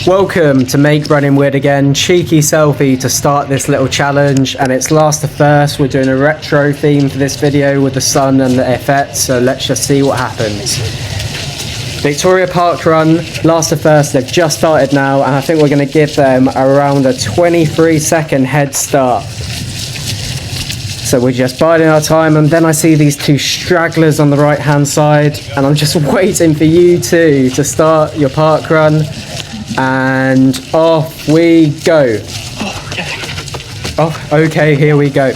Welcome to Make Running Weird Again. Cheeky selfie to start this little challenge, and it's last to first. We're doing a retro theme for this video with the sun and the effects, so let's just see what happens. Victoria Parkrun, last to first. They've just started now, and I think we're going to give them around a 23-second head start. So we're just biding our time, and then I see these two stragglers on the right hand side, and I'm just waiting for you two to start your parkrun. And off we go. Oh, okay, here we go.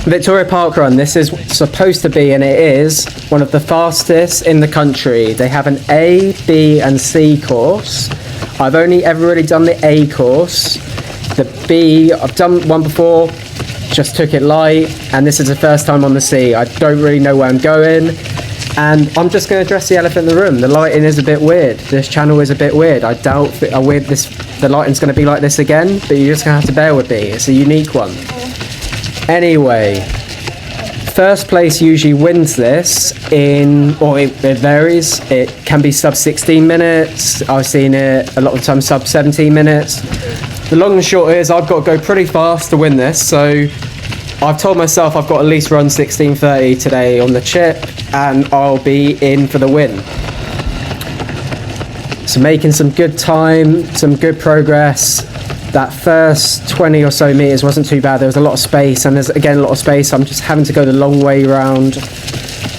Victoria Parkrun, this is supposed to be, and it is, one of the fastest in the country. They have an A, B and C course. I've only ever really done the A course. The B, I've done one before, just took it light, and this is the first time on the C. I don't really know where I'm going. And I'm just going to address the elephant in the room. The lighting is a bit weird. This channel is a bit weird. I doubt the lighting's going to be like this again, but you're just going to have to bear with me. It's a unique one. Anyway, first place usually wins this it varies. It can be sub 16 minutes. I've seen it a lot of times sub 17 minutes. The long and short is I've got to go pretty fast to win this, so I've told myself I've got to at least run 16:30 today on the chip, and I'll be in for the win. So making some good time, some good progress. That first 20 or so meters wasn't too bad. There was a lot of space, and there's again a lot of space. I'm just having to go the long way round. A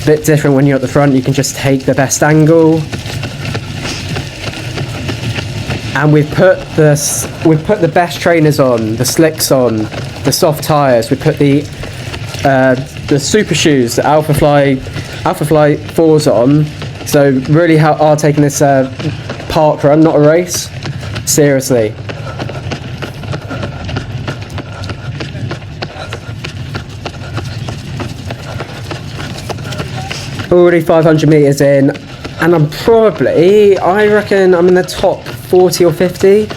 bit different when you're at the front. You can just take the best angle. And we've put the best trainers on, the slicks on, the soft tyres. We put the super shoes, the Alpha Fly 4s on. So really are taking this park run, not a race, seriously. Already 500 meters in, and I reckon I'm in the top 40 or 50.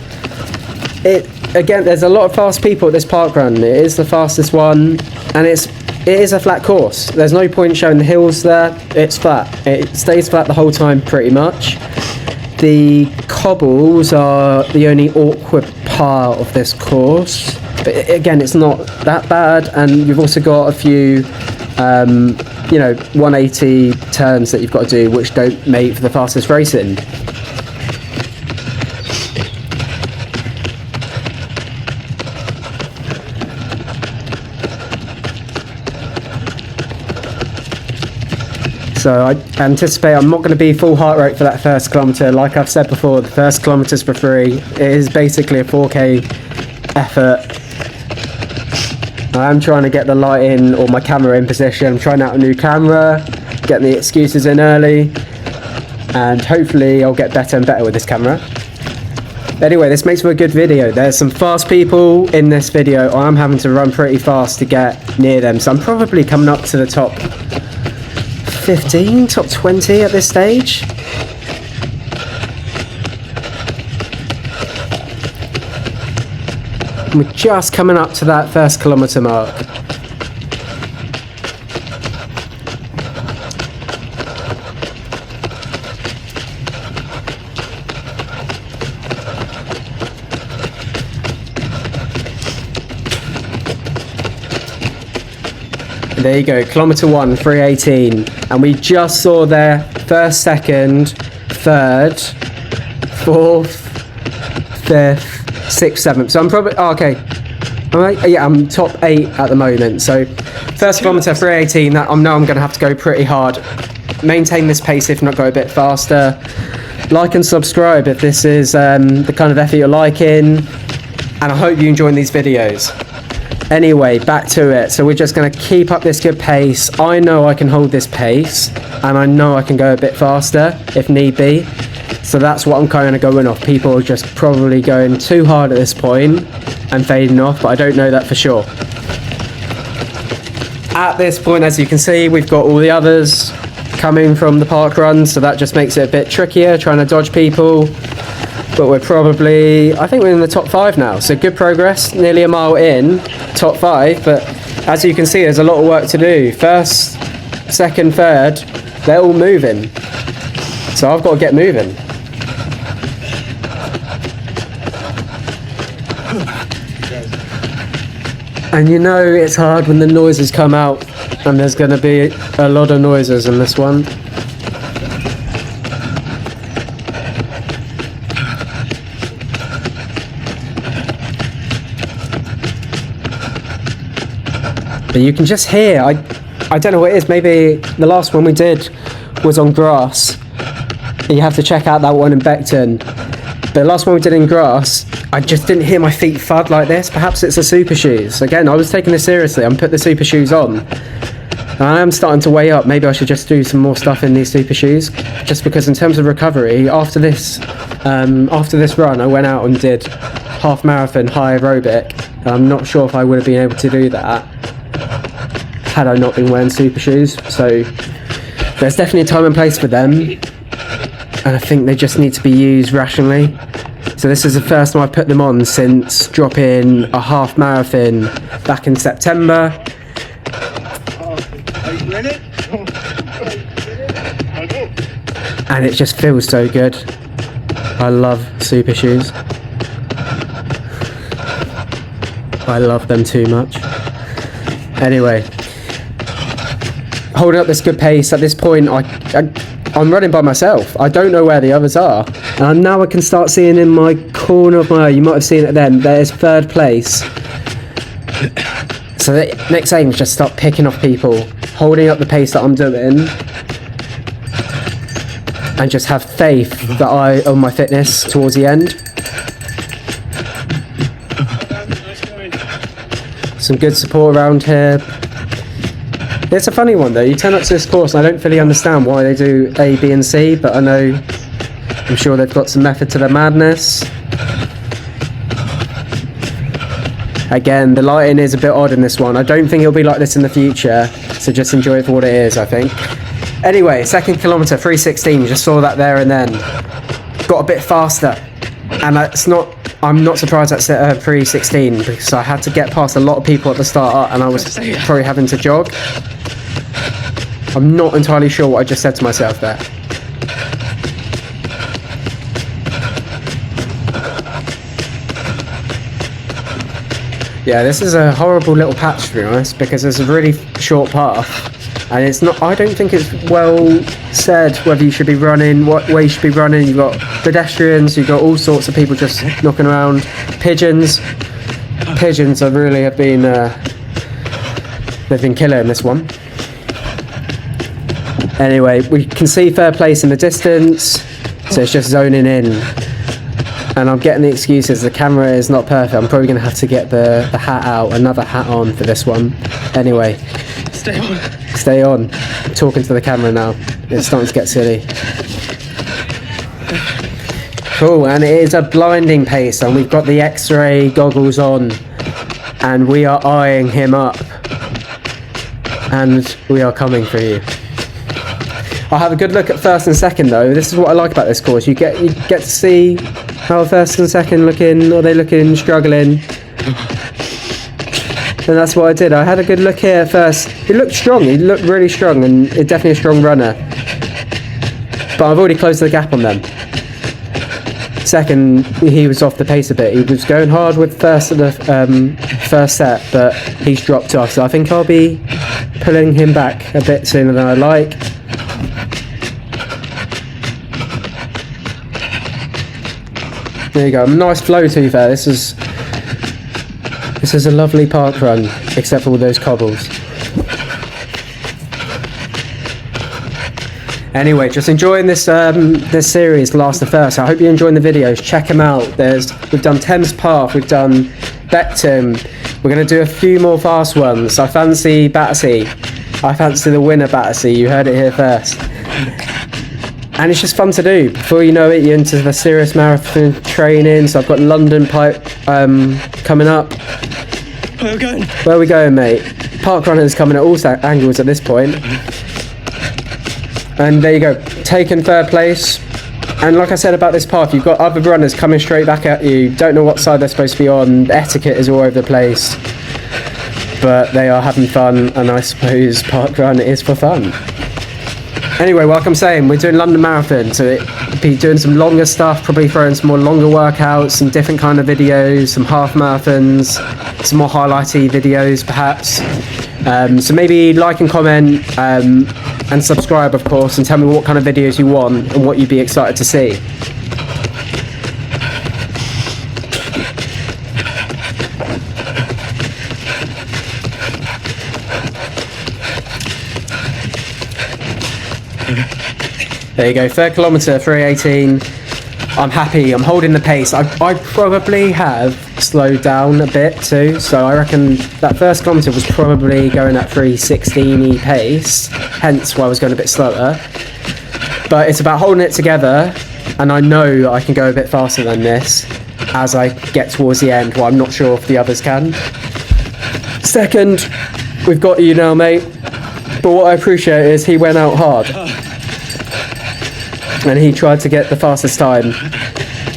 Again, there's a lot of fast people at this parkrun. It is the fastest one, and it is a flat course. There's no point showing the hills there. It's flat. It stays flat the whole time pretty much. The cobbles are the only awkward part of this course, but again, it's not that bad. And you've also got a few 180 turns that you've got to do, which don't make for the fastest racing. So I anticipate I'm not going to be full heart rate for that first kilometre. Like I've said before, the first kilometre's for free. It is basically a 4K effort. I am trying to get the lighting or my camera in position. I'm trying out a new camera, getting the excuses in early, and hopefully I'll get better and better with this camera. Anyway, this makes for a good video. There's some fast people in this video. I'm having to run pretty fast to get near them, so I'm probably coming up to the top 15, top 20 at this stage. We're just coming up to that first kilometre mark. There you go, kilometre 1, 3:18, and we just saw their first, second, third, fourth, fifth, 6th, 7th. So I'm probably I'm top 8 at the moment. So first kilometre 3:18. That I know I'm going to have to go pretty hard. Maintain this pace, if not go a bit faster. Like and subscribe if this is the kind of effort you're liking, and I hope you're enjoying these videos. Anyway, back to it. So we're just going to keep up this good pace. I know I can hold this pace, and I know I can go a bit faster if need be. So that's what I'm kind of going off. People are just probably going too hard at this point and fading off, but I don't know that for sure. At this point, as you can see, we've got all the others coming from the parkrun, so that just makes it a bit trickier trying to dodge people. But we're probably, I think we're in the top 5 now, so good progress, nearly a mile in, top 5, but as you can see, there's a lot of work to do. First, second, third, they're all moving, so I've got to get moving. And you know it's hard when the noises come out, and there's going to be a lot of noises in this one. But you can just hear, I don't know what it is, maybe the last one we did was on grass. You have to check out that one in Beckton. The last one we did in grass, I just didn't hear my feet thud like this. Perhaps it's the super shoes. Again, I was taking this seriously. I'm put the super shoes on. And I am starting to weigh up. Maybe I should just do some more stuff in these super shoes. Just because in terms of recovery, after this run, I went out and did half marathon high aerobic. And I'm not sure if I would have been able to do that had I not been wearing super shoes. So there's definitely a time and place for them. And I think they just need to be used rationally. So this is the first time I've put them on since dropping a half marathon back in September. Are you ready? And it just feels so good. I love super shoes. I love them too much. Anyway, holding up this good pace. At this point, I'm running by myself. I don't know where the others are. And now I can start seeing in my corner of my eye, you might have seen it then, there's third place. So the next aim is just start picking off people, holding up the pace that I'm doing, and just have faith that I own my fitness towards the end. Some good support around here. It's a funny one though. You turn up to this course and I don't fully understand why they do A, B and C, but I'm sure they've got some method to their madness. Again, the lighting is a bit odd in this one. I don't think it'll be like this in the future, so just enjoy it for what it is, I think. Anyway, second kilometre, 3:16, just saw that there and then. Got a bit faster, and I'm not surprised that's at 3:16 because I had to get past a lot of people at the start and I was probably having to jog. I'm not entirely sure what I just said to myself there. Yeah, this is a horrible little patch to be honest because it's a really short path and it's not, I don't think it's well said whether you should be running, what way you should be running. You've got pedestrians, you've got all sorts of people just knocking around. Pigeons have really been they've been killing this one. Anyway, we can see third place in the distance, so it's just zoning in. And I'm getting the excuses, the camera is not perfect. I'm probably going to have to get the hat out, another hat on for this one. Anyway. Stay on. I'm talking to the camera now. It's starting to get silly. Cool, and it is a blinding pace, and we've got the X-ray goggles on, and we are eyeing him up. And we are coming for you. I'll have a good look at first and second though. This is what I like about this course. You get to see how first and second looking, are they looking struggling? And that's what I did. I had a good look here at first. He looked strong, he looked really strong and definitely a strong runner. But I've already closed the gap on them. Second, he was off the pace a bit. He was going hard with first set, but he's dropped off. So I think I'll be pulling him back a bit sooner than I like. There you go. Nice flow to be fair. This is a lovely park run, except for all those cobbles. Anyway, just enjoying this this series, Last the First. I hope you're enjoying the videos. Check them out. We've done Thames Path, we've done Beckton. We're going to do a few more fast ones. I fancy Battersea. I fancy the winner Battersea. You heard it here first. And it's just fun to do. Before you know it, you're into the serious marathon training. So I've got London Pipe coming up. Where are we going? Where are we going, mate? Parkrun is coming at all angles at this point. And there you go, taken third place. And like I said about this path, you've got other runners coming straight back at you. Don't know what side they're supposed to be on. The etiquette is all over the place. But they are having fun, and I suppose parkrun is for fun. Anyway, like I'm saying, we're doing London Marathon, so it'll be doing some longer stuff, probably throwing some more longer workouts, some different kind of videos, some half marathons, some more highlighty videos perhaps. So maybe like and comment and subscribe, of course, and tell me what kind of videos you want and what you'd be excited to see. There you go, 3rd kilometre, 3:18. I'm happy, I'm holding the pace. I probably have slowed down a bit too, so I reckon that first kilometre was probably going at 3:16 pace, hence why I was going a bit slower. But it's about holding it together, and I know I can go a bit faster than this as I get towards the end. Well, I'm not sure if the others can. Second, we've got you now, mate. But what I appreciate is he went out hard. And he tried to get the fastest time,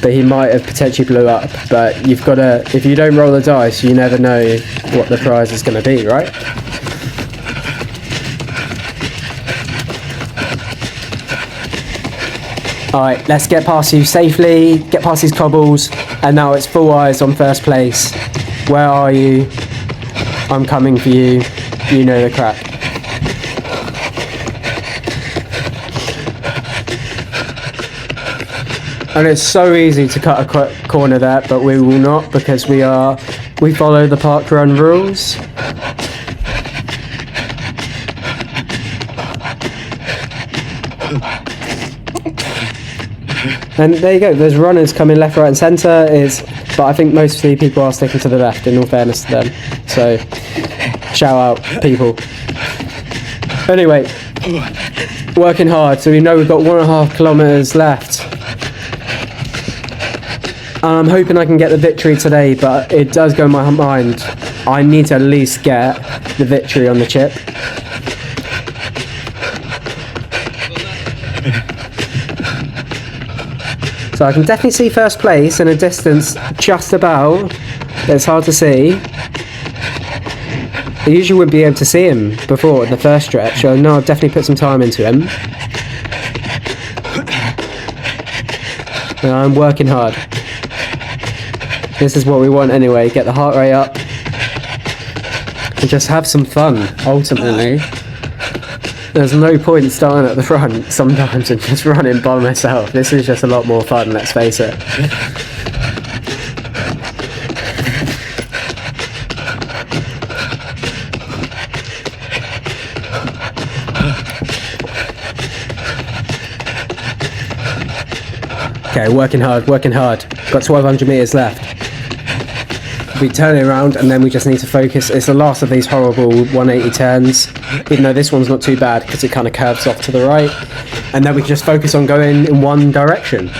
but he might have potentially blew up. But you've got to, if you don't roll the dice, you never know what the prize is going to be, right? Alright, let's get past you safely, get past these cobbles, and now it's full eyes on first place. Where are you? I'm coming for you. You know the crack. And it's so easy to cut a corner there, but we will not, because we follow the parkrun rules. And there you go, there's runners coming left, right and centre, but I think mostly people are sticking to the left, in all fairness to them. So, shout out, people. Anyway, working hard, so we know we've got 1.5 kilometres left. I'm hoping I can get the victory today, but it does go in my mind. I need to at least get the victory on the chip. So I can definitely see first place in a distance just about, but it's hard to see. I usually wouldn't be able to see him before in the first stretch, so no, I've definitely put some time into him. And I'm working hard. This is what we want anyway, get the heart rate up and just have some fun, ultimately. There's no point starting at the front sometimes and just running by myself. This is just a lot more fun, let's face it. Okay, working hard, working hard. Got 1,200 metres left. We turn it around and then we just need to focus. It's the last of these horrible 180 turns, even though this one's not too bad because it kind of curves off to the right. And then we can just focus on going in one direction.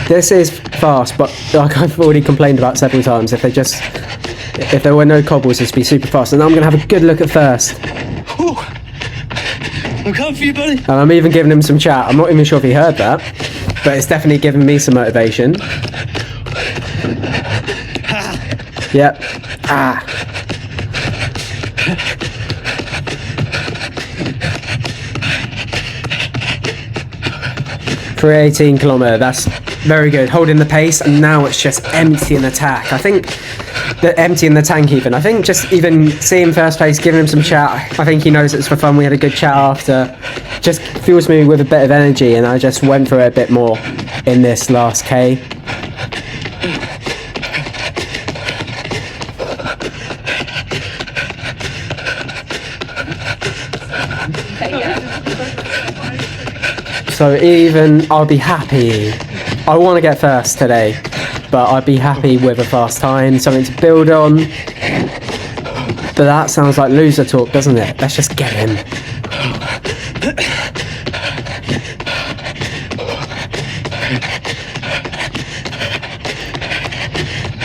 This is fast, but like I've already complained about several times, if there were no cobbles, this would be super fast. And now I'm going to have a good look at first. Ooh. I'm coming for you, buddy. And I'm even giving him some chat. I'm not even sure if he heard that, but it's definitely given me some motivation. Yep. Ah. 3:18 kilometre, that's very good. Holding the pace, and now it's just emptying the tank. I think emptying the tank even. I think just even seeing first place, giving him some chat. I think he knows it's for fun. We had a good chat after. Just fuels me with a bit of energy, and I just went for it a bit more in this last K. So even I'll be happy. I want to get first today, but I'd be happy with a fast time, something to build on. But that sounds like loser talk, doesn't it? Let's just get in.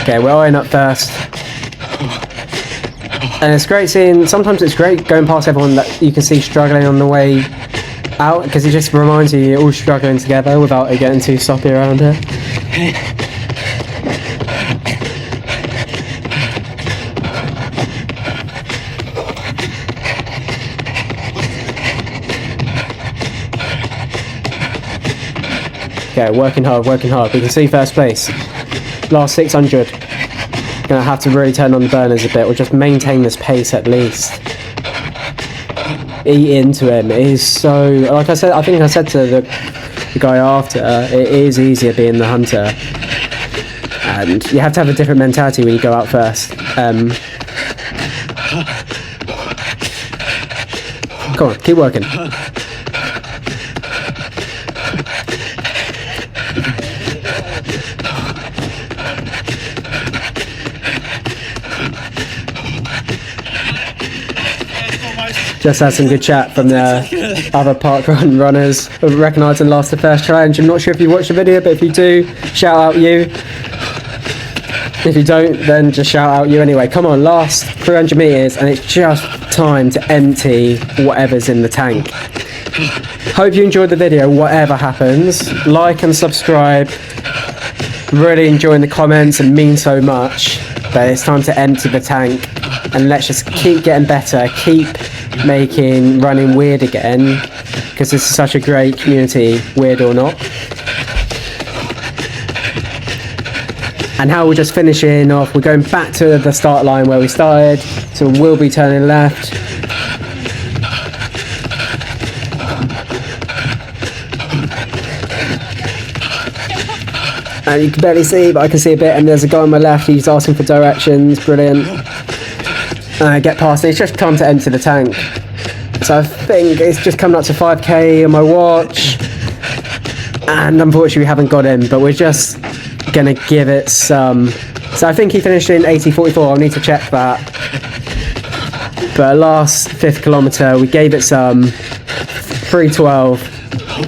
Okay, we're eyeing up first. And it's great seeing, sometimes it's great going past everyone that you can see struggling on the way out, because it just reminds you you're all struggling together without it getting too sloppy around here. Okay, working hard. We can see first place. Last 600. Gonna have to really turn on the burners a bit, or just maintain this pace at least. Eat into him. It is so, like I said, I think I said to the guy after, it is easier being the hunter. And you have to have a different mentality when you go out first. Come on, keep working. Just had some good chat from the other parkrun runners who recognised and lost the first challenge. I'm not sure if you watched the video, but if you do, shout out you. If you don't, then just shout out you anyway. Come on, last 300 metres, and it's just time to empty whatever's in the tank. Hope you enjoyed the video, whatever happens. Like and subscribe. Really enjoying the comments and mean so much. But it's time to empty the tank. And let's just keep getting better, keep making running weird again, because this is such a great community, weird or not. And how we're just finishing off, we're going back to the start line where we started, so we'll be turning left. And you can barely see, but I can see a bit, and there's a guy on my left, he's asking for directions, brilliant. Get past it, it's just time to empty the tank. So I think it's just coming up to 5k on my watch, and unfortunately we haven't got him, but we're just gonna give it some. So I think he finished in 80.44, I'll need to check that. But last 5th kilometre, we gave it some. 3:12,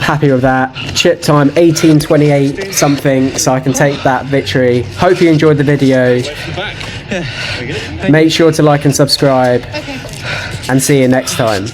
happy with that. Chip time 18:28 something, so I can take that victory. Hope you enjoyed the video. Make sure to like and subscribe, and see you next time.